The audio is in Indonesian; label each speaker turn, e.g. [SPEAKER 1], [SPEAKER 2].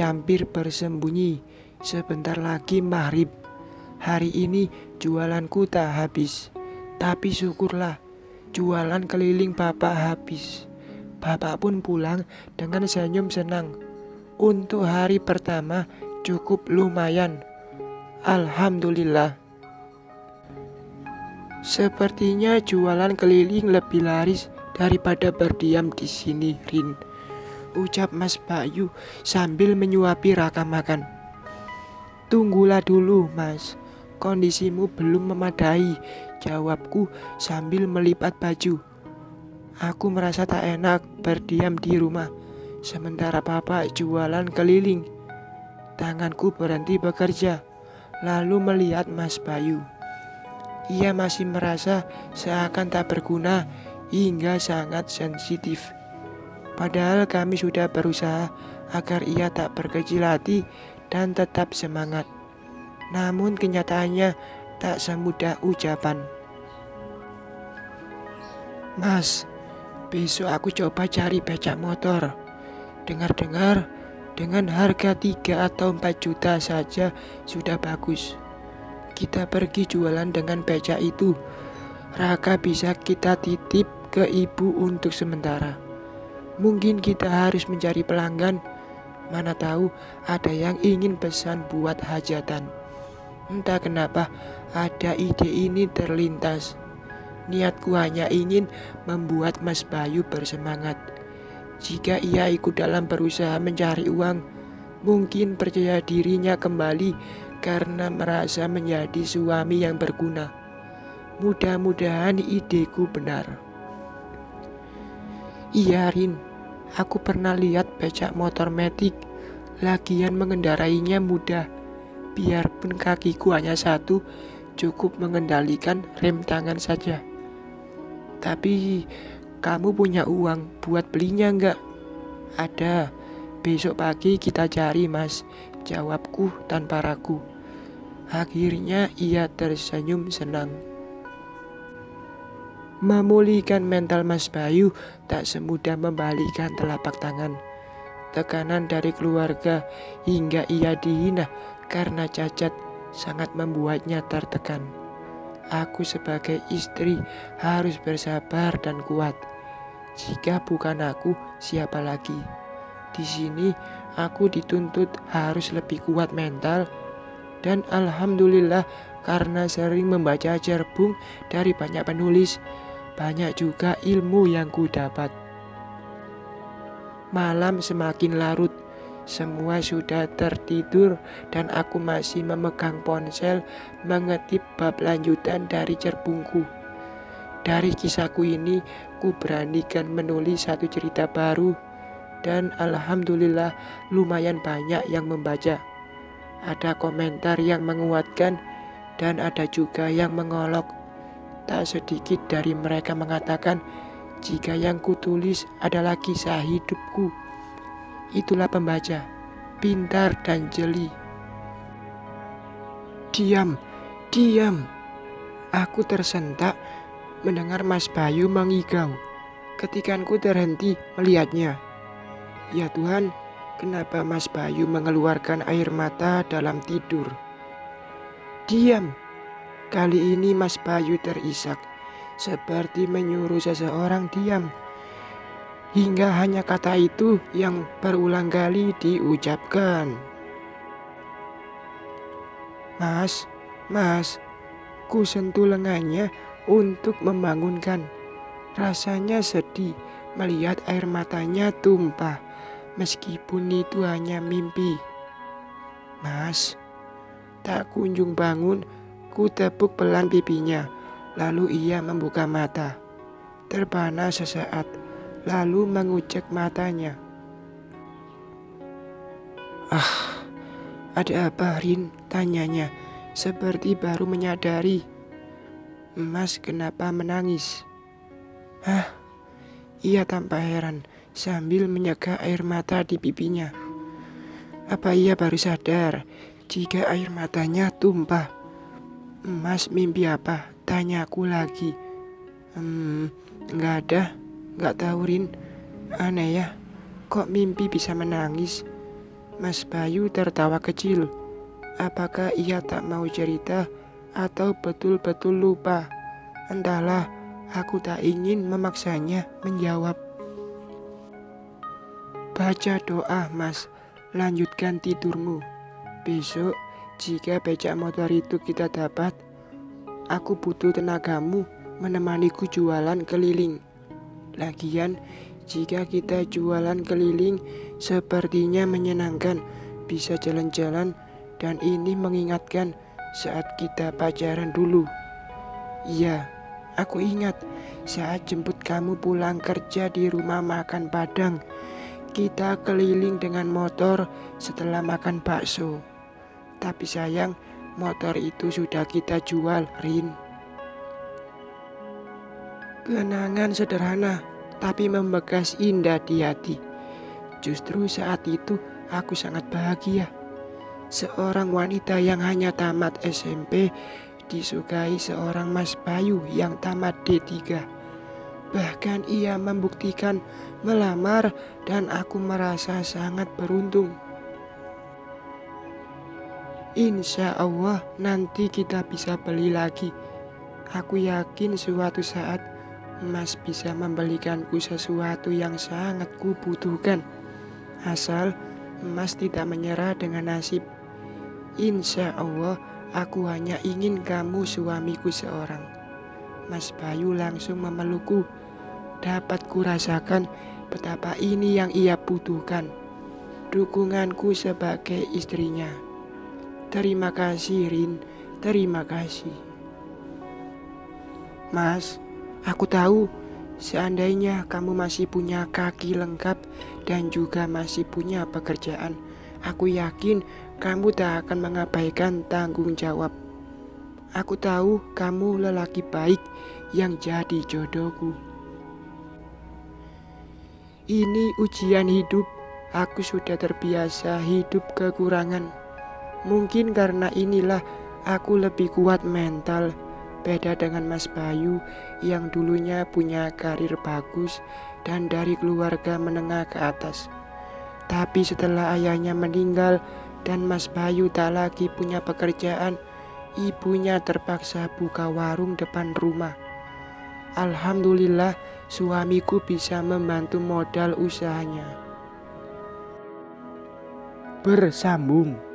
[SPEAKER 1] hampir bersembunyi. Sebentar lagi maghrib. Hari ini jualanku tak habis. Tapi syukurlah, jualan keliling bapak habis. Bapak pun pulang dengan senyum senang. Untuk hari pertama cukup lumayan. Alhamdulillah. Sepertinya jualan keliling lebih laris daripada berdiam di sini, Rin, ucap Mas Bayu sambil menyuapi Raka makan. Tunggulah dulu, Mas. Kondisimu belum memadai, jawabku sambil melipat baju. Aku merasa tak enak berdiam di rumah, sementara Bapak jualan keliling. Tanganku berhenti bekerja, lalu melihat Mas Bayu. Ia masih merasa seakan tak berguna hingga sangat sensitif. Padahal kami sudah berusaha agar ia tak berkecil hati dan tetap semangat. Namun kenyataannya tak semudah ucapan. Mas, besok aku coba cari becak motor. Dengar-dengar dengan harga 3 atau 4 juta saja sudah bagus. Kita pergi jualan dengan becak itu. Raka bisa kita titip ke ibu untuk sementara. Mungkin kita harus mencari pelanggan. Mana tahu ada yang ingin pesan buat hajatan. Entah kenapa ada ide ini terlintas. Niatku hanya ingin membuat Mas Bayu bersemangat. Jika ia ikut dalam berusaha mencari uang, mungkin percaya dirinya kembali karena merasa menjadi suami yang berguna. Mudah-mudahan ideku benar. Iya, Rin, aku pernah lihat becak motor metik. Lagian mengendarainya mudah. Biarpun kakiku hanya satu, cukup mengendalikan rem tangan saja. Tapi kamu punya uang buat belinya enggak? Ada. Besok pagi kita cari, Mas, jawabku tanpa ragu. Akhirnya ia tersenyum senang. Memulihkan mental Mas Bayu tak semudah membalikkan telapak tangan. Tekanan dari keluarga hingga ia dihina karena cacat sangat membuatnya tertekan. Aku sebagai istri harus bersabar dan kuat. Jika bukan aku, siapa lagi? Di sini aku dituntut harus lebih kuat mental. Dan alhamdulillah karena sering membaca cerbung dari banyak penulis, banyak juga ilmu yang ku dapat. Malam semakin larut, semua sudah tertidur dan aku masih memegang ponsel mengetik bab lanjutan dari cerbungku. Dari kisahku ini, ku beranikan menulis satu cerita baru dan alhamdulillah lumayan banyak yang membaca. Ada komentar yang menguatkan dan ada juga yang mengolok. Tak sedikit dari mereka mengatakan jika yang kutulis adalah kisah hidupku. Itulah pembaca, pintar dan jeli. Diam, diam. Aku tersentak mendengar Mas Bayu mengigau. Ketikanku terhenti melihatnya. Ya Tuhan, kenapa Mas Bayu mengeluarkan air mata dalam tidur? Diam. Kali ini Mas Bayu terisak, seperti menyuruh seseorang diam. Hingga hanya kata itu yang berulang kali diucapkan. Mas, Mas, ku sentuh lengannya untuk membangunkan. Rasanya sedih melihat air matanya tumpah. Meskipun itu hanya mimpi. Mas, tak kunjung bangun, ku tepuk pelan pipinya. Lalu ia membuka mata. Terbana sesaat, lalu mengucek matanya. Ah, ada apa, Rin? Tanyanya, seperti baru menyadari. Mas kenapa menangis? Hah? Ia tampak heran sambil menyeka air mata di pipinya. Apa ia baru sadar jika air matanya tumpah? Mas mimpi apa? Tanyaku lagi. Nggak ada, nggak tahu Rin. Aneh ya, kok mimpi bisa menangis? Mas Bayu tertawa kecil. Apakah ia tak mau cerita atau betul-betul lupa? Entahlah, aku tak ingin memaksanya menjawab. Baca doa, Mas. Lanjutkan tidurmu. Besok, jika becak motor itu kita dapat, aku butuh tenagamu menemaniku jualan keliling. Lagian, jika kita jualan keliling, sepertinya menyenangkan, bisa jalan-jalan, dan ini mengingatkan saat kita pacaran dulu. Iya, aku ingat saat jemput kamu pulang kerja di rumah makan Padang. Kita keliling dengan motor setelah makan bakso. Tapi sayang, motor itu sudah kita jual, Rin. Kenangan sederhana, tapi membekas indah di hati. Justru saat itu aku sangat bahagia. Seorang wanita yang hanya tamat SMP disukai seorang Mas Bayu yang tamat D3. Bahkan ia membuktikan melamar dan aku merasa sangat beruntung. Insya Allah nanti kita bisa beli lagi. Aku yakin suatu saat Mas bisa membelikanku sesuatu yang sangat kubutuhkan. Asal Mas tidak menyerah dengan nasib. Insya Allah aku hanya ingin kamu suamiku seorang. Mas Bayu langsung memelukku. Dapat kurasakan betapa ini yang ia butuhkan. Dukunganku sebagai istrinya. Terima kasih, Rin. Terima kasih. Mas, aku tahu seandainya kamu masih punya kaki lengkap dan juga masih punya pekerjaan, aku yakin kamu tak akan mengabaikan tanggung jawab. Aku tahu kamu lelaki baik yang jadi jodohku. Ini ujian hidup, aku sudah terbiasa hidup kekurangan. Mungkin karena inilah aku lebih kuat mental. Beda dengan Mas Bayu yang dulunya punya karir bagus dan dari keluarga menengah ke atas. Tapi setelah ayahnya meninggal dan Mas Bayu tak lagi punya pekerjaan, ibunya terpaksa buka warung depan rumah. Alhamdulillah suamiku bisa membantu modal usahanya. Bersambung.